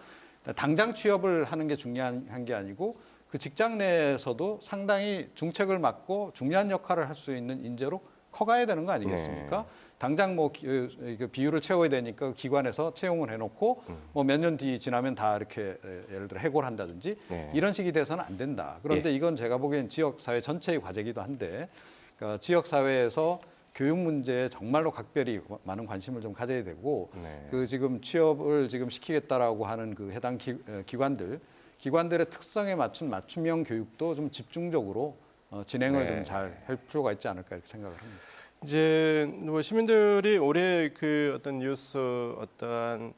당장 취업을 하는 게 중요한 게 아니고 그 직장 내에서도 상당히 중책을 맡고 중요한 역할을 할 수 있는 인재로 커가야 되는 거 아니겠습니까? 당장 뭐 비율을 채워야 되니까 기관에서 채용을 해놓고 뭐 몇 년 뒤 지나면 다 이렇게 예를 들어 해고를 한다든지 이런 식이 돼서는 안 된다. 그런데 이건 제가 보기엔 지역 사회 전체의 과제이기도 한데 그러니까 지역 사회에서 교육 문제에 정말로 각별히 많은 관심을 좀 가져야 되고 그 지금 취업을 지금 시키겠다라고 하는 그 해당 기관들의 특성에 맞춘 맞춤형 교육도 좀 집중적으로 진행을 좀 잘 할 필요가 있지 않을까 이렇게 생각을 합니다. 이제 뭐 시민들이 올해 그 어떤 뉴스 어떠한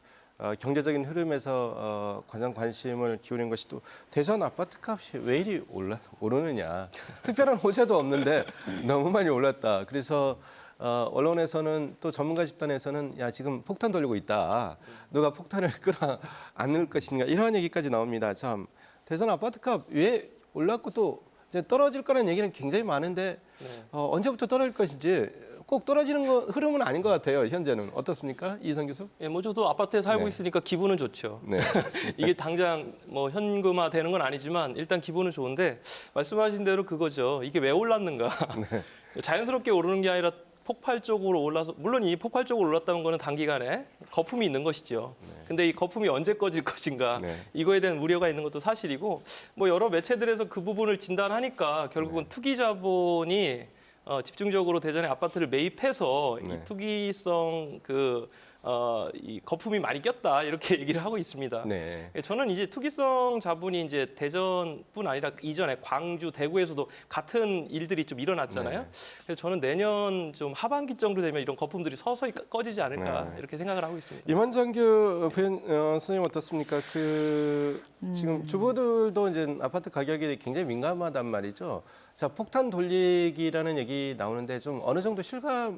경제적인 흐름에서 가장 관심을 기울인 것이 또 대선 아파트 값이 왜 이리 오르느냐. 특별한 호재도 없는데 너무 많이 올랐다. 그래서 언론에서는 또 전문가 집단에서는 야 지금 폭탄 돌리고 있다. 누가 폭탄을 끌어안을 것인가 이런 얘기까지 나옵니다. 참 대선 아파트 값 왜 올랐고 또 이제 떨어질 거라는 얘기는 굉장히 많은데 언제부터 떨어질 것인지 꼭 떨어지는 흐름은 아닌 것 같아요. 현재는 어떻습니까, 이희성 교수? 예, 뭐 저도 아파트에 살고 있으니까 기분은 좋죠. 네. 이게 당장 뭐 현금화 되는 건 아니지만 일단 기분은 좋은데 말씀하신 대로 그거죠. 이게 왜 올랐는가? 자연스럽게 오르는 게 아니라 폭발적으로 올라서 물론 이 폭발적으로 올랐다는 거는 단기간에 거품이 있는 것이죠. 근데 이 거품이 언제 꺼질 것인가 이거에 대한 우려가 있는 것도 사실이고 뭐 여러 매체들에서 그 부분을 진단하니까 결국은 투기 자본이 집중적으로 대전의 아파트를 매입해서 이 투기성 이 거품이 많이 꼈다 이렇게 얘기를 하고 있습니다. 네. 저는 이제 투기성 자본이 이제 대전뿐 아니라 이전에 광주, 대구에서도 같은 일들이 좀 일어났잖아요. 그래서 저는 내년 좀 하반기 정도 되면 이런 거품들이 서서히 꺼지지 않을까 이렇게 생각을 하고 있습니다. 임원장교 선생님 어떻습니까? 지금 주부들도 이제 아파트 가격에 굉장히 민감하단 말이죠. 자, 폭탄 돌리기라는 얘기 나오는데 좀 어느 정도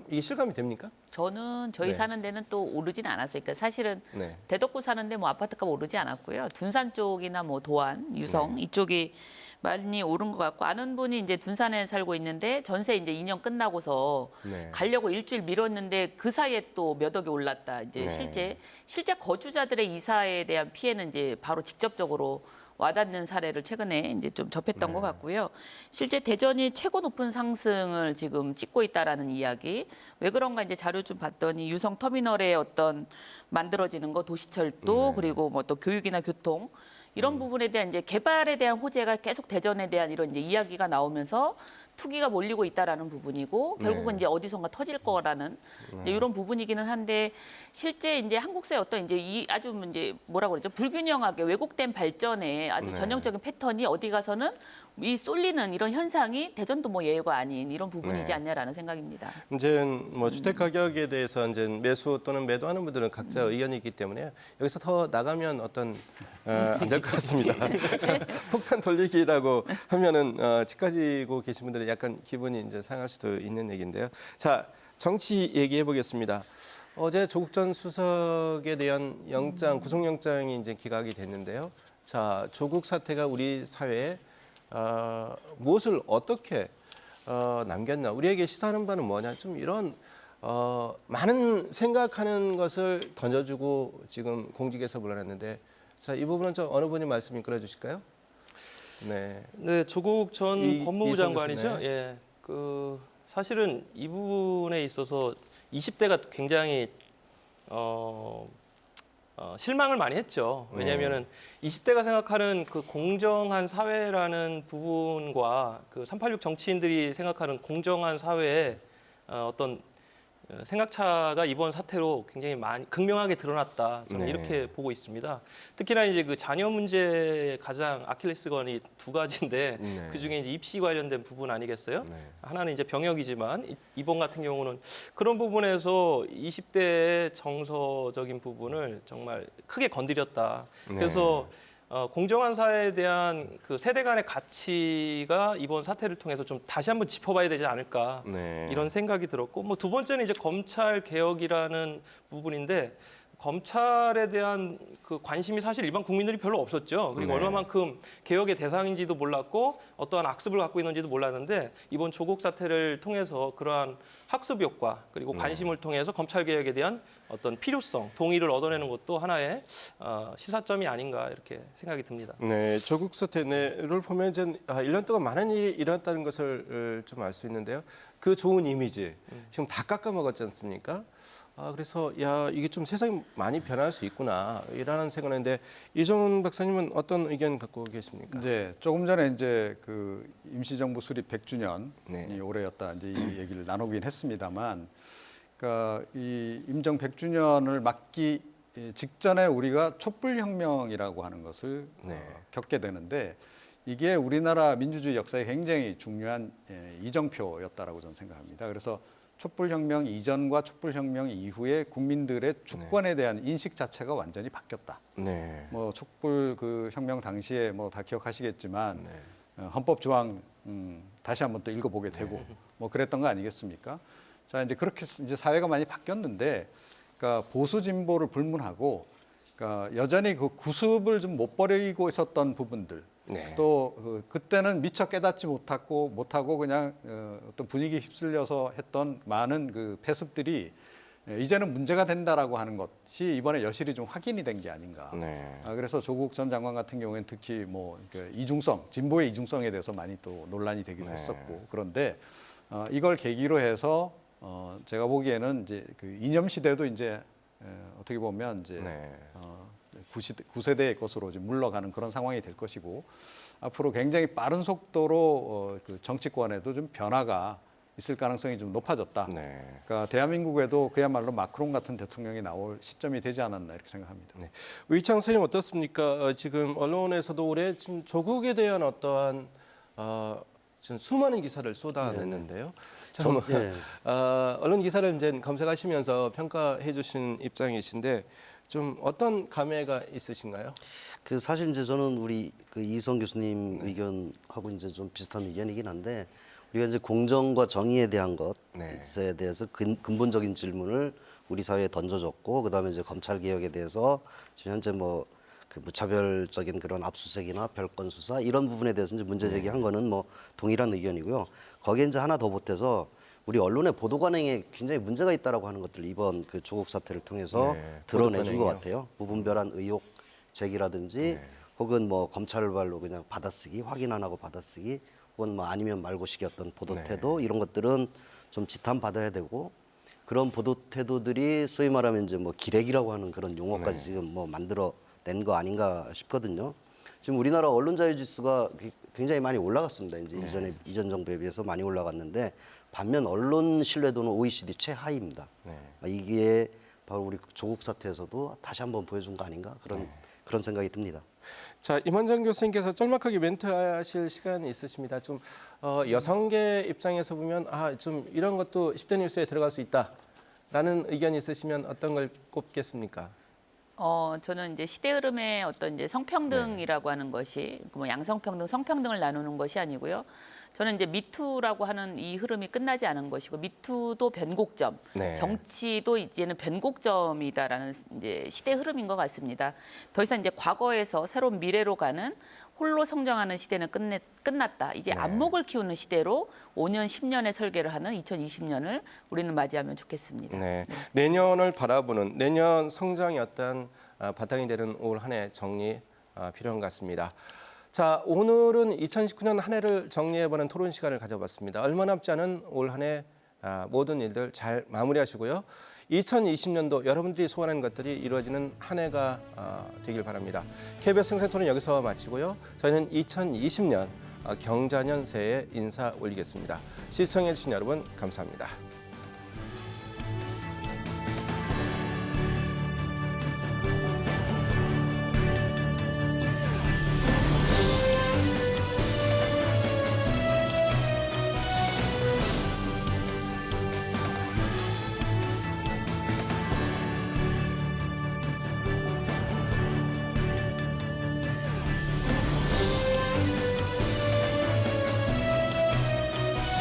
이게 실감이 됩니까? 저는 저희 사는 데는 또 오르진 않았어요. 그러니까 사실은 네. 대덕구 사는데 뭐 아파트값 오르지 않았고요. 둔산 쪽이나 뭐 도안, 유성 이쪽이 많이 오른 것 같고 아는 분이 이제 둔산에 살고 있는데 전세 이제 2년 끝나고서 가려고 일주일 미뤘는데 그 사이에 또 몇 억이 올랐다. 이제 실제 거주자들의 이사에 대한 피해는 이제 바로 직접적으로 와닿는 사례를 최근에 이제 좀 접했던 것 같고요. 실제 대전이 최고 높은 상승을 지금 찍고 있다라는 이야기. 왜 그런가 이제 자료 좀 봤더니 유성 터미널의 어떤 만들어지는 거, 도시철도 그리고 뭐 또 교육이나 교통 이런 부분에 대한 이제 개발에 대한 호재가 계속 대전에 대한 이런 이제 이야기가 나오면서 투기가 몰리고 있다라는 부분이고 결국은 이제 어디선가 터질 거라는 이제 이런 부분이기는 한데 실제 이제 한국사의 어떤 이제 아주 이제 뭐라고 그러죠 불균형하게 왜곡된 발전에 아주 전형적인 패턴이 어디 가서는 이 쏠리는 이런 현상이 대전도 뭐 예외가 아닌 이런 부분이지 않냐라는 생각입니다. 이제 뭐 주택 가격에 대해서 이제 매수 또는 매도하는 분들은 각자 의견이 있기 때문에 여기서 더 나가면 안 될 것 같습니다. 폭탄 돌리기라고 하면은 집 가지고 계신 분들이 약간 기분이 이제 상할 수도 있는 얘기인데요. 자, 정치 얘기해 보겠습니다. 어제 조국 전 수석에 대한 구속영장이 이제 기각이 됐는데요. 자, 조국 사태가 우리 사회에 무엇을 어떻게 남겼나? 우리에게 시사하는 바는 뭐냐? 좀 이런 많은 생각하는 것을 던져주고 지금 공직에서 물러났는데, 자, 이 부분은 좀 어느 분이 말씀 이끌어 주실까요? 네. 네, 조국 전 법무부 이성규 장관이죠. 씨네. 예, 사실은 이 부분에 있어서 20대가 굉장히 실망을 많이 했죠. 왜냐하면은 20대가 생각하는 그 공정한 사회라는 부분과 그 386 정치인들이 생각하는 공정한 사회의 어떤 생각차가 이번 사태로 굉장히 많이 극명하게 드러났다. 저는 네. 이렇게 보고 있습니다. 특히나 이제 그 자녀 문제의 가장 아킬레스건이 두 가지인데 네. 그 중에 이제 입시 관련된 부분 아니겠어요? 네. 하나는 이제 병역이지만 이번 같은 경우는 그런 부분에서 20대의 정서적인 부분을 정말 크게 건드렸다. 네. 그래서 공정한 사회에 대한 그 세대 간의 가치가 이번 사태를 통해서 좀 다시 한번 짚어봐야 되지 않을까 네. 이런 생각이 들었고, 뭐 두 번째는 이제 검찰 개혁이라는 부분인데 검찰에 대한 그 관심이 사실 일반 국민들이 별로 없었죠. 그리고 네. 얼마만큼 개혁의 대상인지도 몰랐고 어떠한 악습을 갖고 있는지도 몰랐는데 이번 조국 사태를 통해서 그러한 학습 효과 그리고 관심을 통해서 검찰 개혁에 대한 어떤 필요성, 동의를 얻어내는 것도 하나의 시사점이 아닌가 이렇게 생각이 듭니다. 네, 조국 사태를 보면 이제 1년 동안 많은 일이 일어났다는 것을 좀 알 수 있는데요. 그 좋은 이미지 지금 다 깎아먹었지 않습니까? 그래서 야 이게 좀 세상이 많이 변할 수 있구나 이라는 생각인데 이종훈 박사님은 어떤 의견 갖고 계십니까? 이제 조금 전에 이제 그 임시정부 수립 100주년이 네. 올해였다 이제 이 얘기를 나누긴 했습니다만, 그러니까 이 임정 100주년을 맞기 직전에 우리가 촛불혁명이라고 하는 것을 네. 겪게 되는데 이게 우리나라 민주주의 역사에 굉장히 중요한 이정표였다라고 저는 생각합니다. 그래서 촛불혁명 이전과 촛불혁명 이후에 국민들의 주권에 대한 인식 자체가 완전히 바뀌었다. 네. 뭐 촛불 그 혁명 당시에 뭐 다 기억하시겠지만 네. 헌법 조항 다시 한번 또 읽어보게 되고 뭐 그랬던 거 아니겠습니까? 자 이제 그렇게 이제 사회가 많이 바뀌었는데, 그러니까 보수 진보를 불문하고, 그러니까 여전히 그 구습을 좀 못 버리고 있었던 부분들. 네. 또 그때는 미처 깨닫지 못하고 그냥 어떤 분위기 휩쓸려서 했던 많은 그 폐습들이 이제는 문제가 된다라고 하는 것이 이번에 여실히 좀 확인이 된 게 아닌가. 네. 그래서 조국 전 장관 같은 경우에는 특히 뭐 이중성, 진보의 이중성에 대해서 많이 또 논란이 되기도 네. 했었고, 그런데 이걸 계기로 해서 제가 보기에는 이제 그 이념 시대도 이제 어떻게 보면 이제 네. 9세대의 것으로 이제 물러가는 그런 상황이 될 것이고, 앞으로 굉장히 빠른 속도로 그 정치권에도 좀 변화가 있을 가능성이 좀 높아졌다. 네. 그러니까 대한민국에도 그야말로 마크롱 같은 대통령이 나올 시점이 되지 않았나 이렇게 생각합니다. 네. 의창 선생님 어떻습니까? 지금 언론에서도 올해 지금 조국에 대한 어떠한 지금 수많은 기사를 쏟아냈는데요. 참, 예. 언론 기사를 이제 검색하시면서 평가해 주신 입장이신데 좀 어떤 감회가 있으신가요? 그 사실 이제 저는 우리 그 이성 교수님 의견하고 이제 좀 비슷한 의견이긴 한데, 우리가 이제 공정과 정의에 대한 네. 것에 대해서 근본적인 질문을 우리 사회에 던져줬고, 그다음에 이제 검찰 개혁에 대해서 지금 현재 뭐 그 무차별적인 그런 압수수색이나 별건 수사 이런 부분에 대해서 이제 문제 제기한 거는 뭐 동일한 의견이고요. 거기에 이제 하나 더 보태서 우리 언론의 보도 관행에 굉장히 문제가 있다라고 하는 것들 이번 그 조국 사태를 통해서 네, 드러내준 보도 것 관행이요. 같아요. 무분별한 의혹 제기라든지 혹은 뭐 검찰발로 그냥 받아쓰기, 확인 안 하고 받아쓰기, 혹은 뭐 아니면 말고식이었던 보도 태도 이런 것들은 좀 지탄 받아야 되고, 그런 보도 태도들이 소위 말하면 이제 뭐 기레기라고 하는 그런 용어까지 지금 뭐 만들어 낸 거 아닌가 싶거든요. 지금 우리나라 언론 자유 지수가 굉장히 많이 올라갔습니다. 이제 이전 정부에 비해서 많이 올라갔는데, 반면 언론 신뢰도는 OECD 최하위입니다. 이게 바로 우리 조국 사태에서도 다시 한번 보여준 거 아닌가 그런 생각이 듭니다. 자, 임원장 교수님께서 짤막하게 멘트하실 시간이 있으십니다. 좀 여성계 입장에서 보면 좀 이런 것도 10대 뉴스에 들어갈 수 있다라는 의견이 있으시면 어떤 걸 꼽겠습니까? 저는 이제 시대 흐름의 어떤 이제 성평등이라고 하는 것이 뭐 양성평등, 성평등을 나누는 것이 아니고요. 저는 이제 미투라고 하는 이 흐름이 끝나지 않은 것이고 미투도 변곡점, 네. 정치도 이제는 변곡점이다라는 이제 시대 흐름인 것 같습니다. 더 이상 이제 과거에서 새로운 미래로 가는 홀로 성장하는 시대는 끝났다. 이제 안목을 키우는 시대로 5년, 10년의 설계를 하는 2020년을 우리는 맞이하면 좋겠습니다. 네. 내년을 바라보는 내년 성장의 어떤 바탕이 되는 올 한 해 정리 필요한 것 같습니다. 자, 오늘은 2019년 한 해를 정리해보는 토론 시간을 가져봤습니다. 얼마 남지 않은 올 한 해 모든 일들 잘 마무리하시고요. 2020년도 여러분들이 소원하는 것들이 이루어지는 한 해가 되길 바랍니다. KBS 생생토론 여기서 마치고요. 저희는 2020년 경자년 새해 인사 올리겠습니다. 시청해주신 여러분 감사합니다.